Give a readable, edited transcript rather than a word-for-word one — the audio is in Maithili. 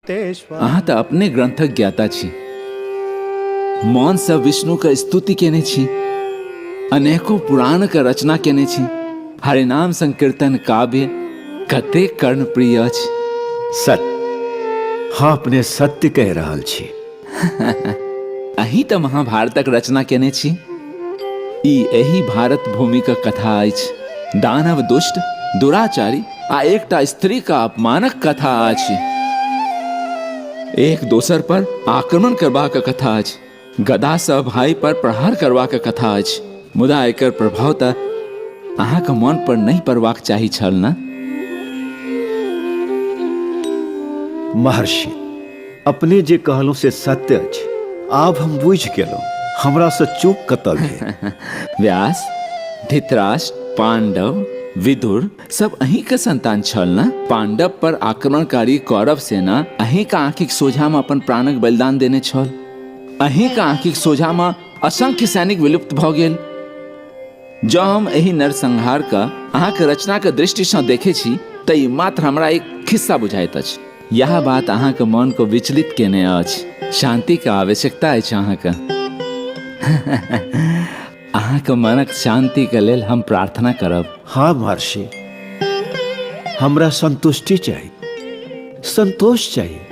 अहाँ तऽ अपने ग्रंथक ज्ञाता छी। मौन से विष्णु का स्तुति केने छी, अनेको पुराण का रचना केने छी। हरिनाम संकीर्तन काव्य कते कर्ण प्रिय अछि। सत्य, हाँ अपने सत्य कह रहल छी। अही तऽ महाभारतक रचना केने छी। ई एही भारत भूमि का कथा अछि। दानव दुष्ट, दुराचारी आ एकटा स्त्री का अपमानक कथा अछि। एक दोसर पर आक्रमण करबाक कथा अछि। गदा सँ भाई पर प्रहार करबाक कथा अछि। मुदा एकर प्रभाव तऽ अहाँके मन पर नहीं पड़बाक चाही छल ना? महर्षि, अपने जे कहलहुं से सत्य अछि। आब हम बुझि गेलहुं हमरा से चूक कतऽ भेल। व्यास, धृतराष्ट्र, पांडव, विदुर सब अहीं के संतान छल ना? पांडव पर आक्रमणकारी कौरव सेना अहीं का आंखिक सोझा में अपन प्राणक बलिदान देने छल। अहीं का आंखिक सोझा में असंख्य सैनिक विलुप्त भऽ गेल। जँ हम एही नरसंहार का अहाँके रचना के दृष्टि से देखे छी तऽ ई मात्र हमरा एक खिस्सा बुझाइत अछि। यह बात अहाँके मन को विचलित केने अछि। शांति के आवश्यकता अछि अहाँके। अहाँके मनक शांति के लेल हम प्रार्थना करब। हाँ महर्षि, हमरा संतुष्टि चाहिए, संतोष चाहिए।